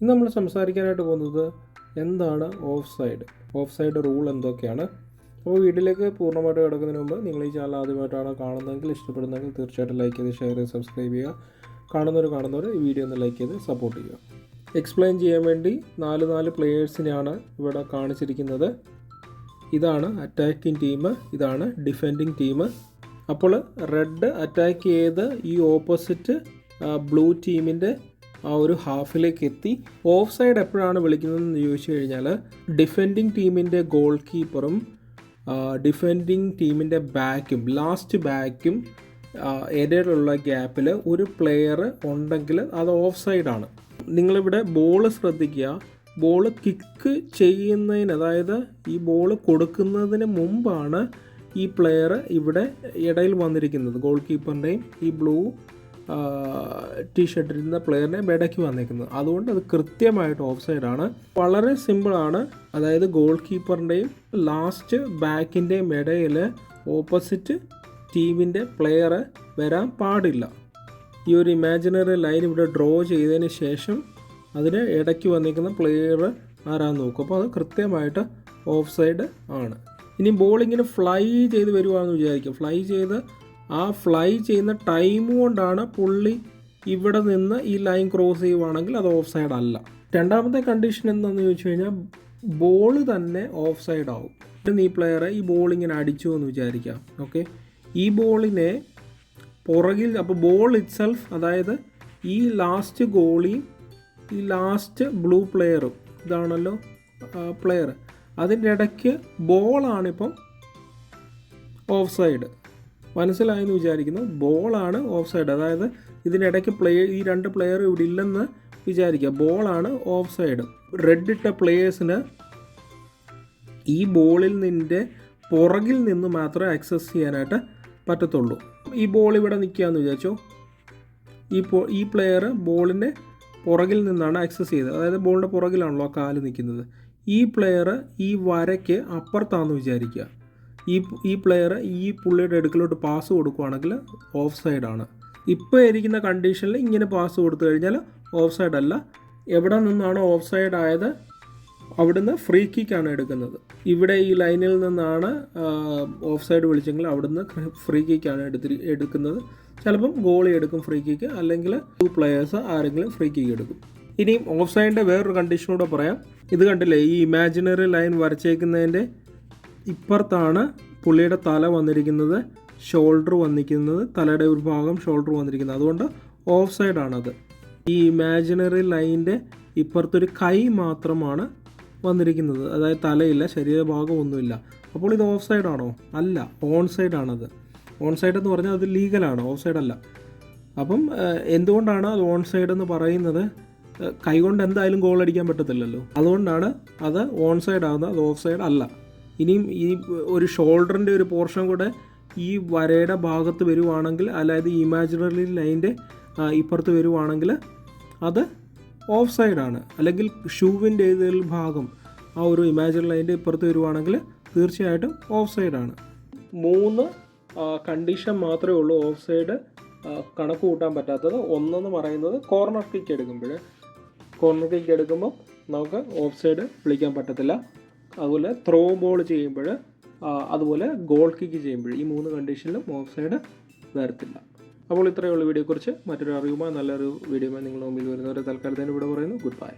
ഇന്ന് നമ്മൾ സംസാരിക്കാനായിട്ട് പോകുന്നത് എന്താണ് ഓഫ് സൈഡ് റൂൾ എന്തൊക്കെയാണ്. അപ്പോൾ വീഡിയോയിലേക്ക് പൂർണ്ണമായിട്ട് കിടക്കുന്നതിന് മുമ്പ് നിങ്ങൾ ഈ ചാനൽ ആദ്യമായിട്ടാണ് കാണുന്നതെങ്കിൽ ഇഷ്ടപ്പെടുന്നെങ്കിൽ തീർച്ചയായിട്ടും ലൈക്ക് ചെയ്ത് ഷെയർ ചെയ്ത് സബ്സ്ക്രൈബ് ചെയ്യുക. കാണുന്നവർ ഈ വീഡിയോ ഒന്ന് ലൈക്ക് ചെയ്ത് സപ്പോർട്ട് ചെയ്യുക. എക്സ്പ്ലെയിൻ ചെയ്യാൻ വേണ്ടി നാല് പ്ലെയേഴ്സിനെയാണ് ഇവിടെ കാണിച്ചിരിക്കുന്നത്. ഇതാണ് അറ്റാക്കിംഗ് ടീം, ഇതാണ് ഡിഫെൻഡിങ് ടീം. അപ്പോൾ റെഡ് അറ്റാക്ക് ചെയ്ത് ഈ ഓപ്പോസിറ്റ് ബ്ലൂ ടീമിൻ്റെ ആ ഒരു ഹാഫിലേക്ക് എത്തി. ഓഫ് സൈഡ് എപ്പോഴാണ് വിളിക്കുന്നതെന്ന് ചോദിച്ചു കഴിഞ്ഞാൽ ഡിഫെൻഡിങ് ടീമിൻ്റെ ഗോൾ കീപ്പറും ഡിഫെൻഡിങ് ടീമിൻ്റെ ലാസ്റ്റ് ബാക്കും ഇടയിലുള്ള ഗ്യാപ്പിൽ ഒരു പ്ലെയർ ഉണ്ടെങ്കിൽ അത് ഓഫ് സൈഡാണ്. നിങ്ങളിവിടെ ബോൾ ശ്രദ്ധിക്കുക. ബോൾ കിക്ക് ചെയ്യുന്നതിന്, അതായത് ഈ ബോൾ കൊടുക്കുന്നതിന് മുമ്പാണ് ഈ പ്ലെയർ ഇവിടെ ഇടയിൽ വന്നിരിക്കുന്നത്. ഗോൾ കീപ്പറിൻ്റെയും ഈ ബ്ലൂ ടീഷർട്ടിരുന്ന പ്ലെയറിനെ ഇടയ്ക്ക് വന്നിരിക്കുന്നത്. അതുകൊണ്ട് അത് കൃത്യമായിട്ട് ഓഫ് സൈഡാണ്. വളരെ സിമ്പിളാണ്. അതായത് ഗോൾ കീപ്പറിൻ്റെയും ലാസ്റ്റ് ബാക്കിൻ്റെയും ഇടയിൽ ഓപ്പോസിറ്റ് ടീമിൻ്റെ പ്ലെയർ വരാൻ പാടില്ല. ഈ ഒരു ഇമാജിനറി ലൈൻ ഇവിടെ ഡ്രോ ചെയ്തതിന് ശേഷം അതിന് ഇടയ്ക്ക് വന്നിരിക്കുന്ന പ്ലെയർ ആരാന്ന് നോക്കും. അപ്പോൾ അത് കൃത്യമായിട്ട് ഓഫ് സൈഡ് ആണ്. ഇനി ബോൾ ഇങ്ങനെ ഫ്ലൈ ചെയ്ത് വരുവാണെന്ന് വിചാരിക്കും. ഫ്ലൈ ചെയ്യുന്ന ടൈം കൊണ്ടാണ് പുള്ളി ഇവിടെ നിന്ന് ഈ ലൈൻ ക്രോസ് ചെയ്യുവാണെങ്കിൽ അത് ഓഫ് സൈഡ് അല്ല. രണ്ടാമത്തെ കണ്ടീഷൻ എന്താണെന്ന് ചോദിച്ചു കഴിഞ്ഞാൽ ബോൾ തന്നെ ഓഫ് സൈഡ് ആവും. ഈ പ്ലെയർ ഈ ബോൾ ഇങ്ങനെ അടിച്ചു എന്ന് വിചാരിക്കാം. ഓക്കെ, ഈ ബോളിനെ പുറകിൽ, അപ്പോൾ ബോൾ ഇറ്റ്സെൽഫ്, അതായത് ഈ ലാസ്റ്റ് ഗോളിയും ഈ ലാസ്റ്റ് ബ്ലൂ പ്ലെയറും ഇതാണല്ലോ പ്ലെയർ, അതിൻ്റെ ഇടയ്ക്ക് ബോളാണിപ്പം ഓഫ് സൈഡ്. മനസ്സിലായെന്ന് വിചാരിക്കുന്നു. ബോളാണ് ഓഫ് സൈഡ്. അതായത് ഇതിനിടയ്ക്ക് ഈ രണ്ട് പ്ലെയർ ഇവിടെ ഇല്ലെന്ന് വിചാരിക്കുക. ബോളാണ് ഓഫ് സൈഡ്. റെഡ് ഇട്ട പ്ലെയേഴ്സിന് ഈ ബോളിൽ നിൻ്റെ പുറകിൽ നിന്ന് മാത്രമേ ആക്സസ് ചെയ്യാനായിട്ട് പറ്റത്തുള്ളൂ. ഈ ബോൾ ഇവിടെ നിൽക്കുകയെന്ന് വിചാരിച്ചോ. ഈ പ്ലെയർ ബോളിൻ്റെ പുറകിൽ നിന്നാണ് ആക്സസ് ചെയ്തത്. അതായത് ബോളിൻ്റെ പുറകിലാണല്ലോ ആ കാല് നിൽക്കുന്നത്. ഈ പ്ലെയർ ഈ വരയ്ക്ക് അപ്പുറത്താണെന്ന് വിചാരിക്കുക. ഈ പ്ലെയർ ഈ പുള്ളിയുടെ അടുക്കലോട്ട് പാസ് കൊടുക്കുകയാണെങ്കിൽ ഓഫ് സൈഡാണ്. ഇപ്പോൾ ഇരിക്കുന്ന കണ്ടീഷനിൽ ഇങ്ങനെ പാസ് കൊടുത്തു കഴിഞ്ഞാൽ ഓഫ് സൈഡ് അല്ല. എവിടെ നിന്നാണോ ഓഫ് സൈഡ് ആയത് അവിടുന്ന് ഫ്രീ കിക്കാണ് എടുക്കുന്നത്. ഇവിടെ ഈ ലൈനിൽ നിന്നാണ് ഓഫ് സൈഡ് വിളിച്ചെങ്കിൽ അവിടുന്ന് ഫ്രീ കിക്കാണ് എടുക്കുന്നത്. ചിലപ്പം ഗോളി എടുക്കും ഫ്രീ കിക്ക്, അല്ലെങ്കിൽ 2 പ്ലെയേഴ്സ് ആരെങ്കിലും ഫ്രീ കിക്ക് എടുക്കും. ഇനിയും ഓഫ് സൈഡിൻ്റെ വേറൊരു കണ്ടീഷനൂടെ പറയാം. ഇത് കണ്ടില്ലേ, ഈ ഇമാജിനറി ലൈൻ വരച്ചേക്കുന്നതിൻ്റെ ഇപ്പുറത്താണ് പുള്ളിയുടെ തല വന്നിരിക്കുന്നത്, ഷോൾഡർ വന്നിരിക്കുന്നത്, തലയുടെ ഒരു ഭാഗം ഷോൾഡർ വന്നിരിക്കുന്നത്. അതുകൊണ്ട് ഓഫ് സൈഡാണത്. ഈ ഇമാജിനറി ലൈനിൻ്റെ ഇപ്പുറത്തൊരു കൈ മാത്രമാണ് വന്നിരിക്കുന്നത്, അതായത് തലയില്ല, ശരീരഭാഗം ഒന്നുമില്ല. അപ്പോൾ ഇത് ഓഫ് സൈഡാണോ? അല്ല, ഓൺ സൈഡാണത്. ഓൺ സൈഡ് എന്ന് പറഞ്ഞാൽ അത് ലീഗലാണ്, ഓഫ് സൈഡ് അല്ല. അപ്പം എന്തുകൊണ്ടാണ് അത് ഓൺ സൈഡ് എന്ന് പറയുന്നത്? കൈകൊണ്ട് എന്തായാലും ഗോൾ അടിക്കാൻ പറ്റത്തില്ലല്ലോ. അതുകൊണ്ടാണ് അത് ഓൺ സൈഡ് ആകുന്നത്, അത് ഓഫ് സൈഡ് അല്ല. ഇനിയും ഈ ഒരു ഷോൾഡറിൻ്റെ ഒരു പോർഷൻ കൂടെ ഈ വരയുടെ ഭാഗത്ത് വരുവാണെങ്കിൽ, അതായത് ഈ ഇമാജിനറി ലൈൻ്റെ ഇപ്പുറത്ത് വരുവാണെങ്കിൽ അത് ഓഫ് സൈഡാണ്. അല്ലെങ്കിൽ ഷൂവിൻ്റെ ഏതെങ്കിലും ഭാഗം ആ ഒരു ഇമാജിനറി ലൈൻ്റെ ഇപ്പുറത്ത് വരുവാണെങ്കിൽ തീർച്ചയായിട്ടും ഓഫ് സൈഡാണ്. 3 കണ്ടീഷൻ മാത്രമേ ഉള്ളൂ ഓഫ് സൈഡ് കണക്ക് കൂട്ടാൻ പറ്റാത്തത്. ഒന്നെന്ന് പറയുന്നത് കോർണർ കിക്ക് എടുക്കുമ്പോൾ നമുക്ക് ഓഫ് സൈഡ് വിളിക്കാൻ പറ്റത്തില്ല. അതുപോലെ ത്രോ ബോൾ ചെയ്യുമ്പോൾ, അതുപോലെ ഗോൾ കിക്ക് ചെയ്യുമ്പോൾ, ഈ 3 കണ്ടീഷനിലും ഓഫ് സൈഡ് വരത്തില്ല. അപ്പോൾ ഇത്രയുള്ള വീഡിയോയെക്കുറിച്ച് മറ്റൊരു അറിവുമായി നല്ലൊരു വീഡിയോയുമായി നിങ്ങളുടെ മുമ്പിൽ വരുന്നവരെ തൽക്കാലത്തേന് ഇവിടെ പറയുന്നു. Good bye.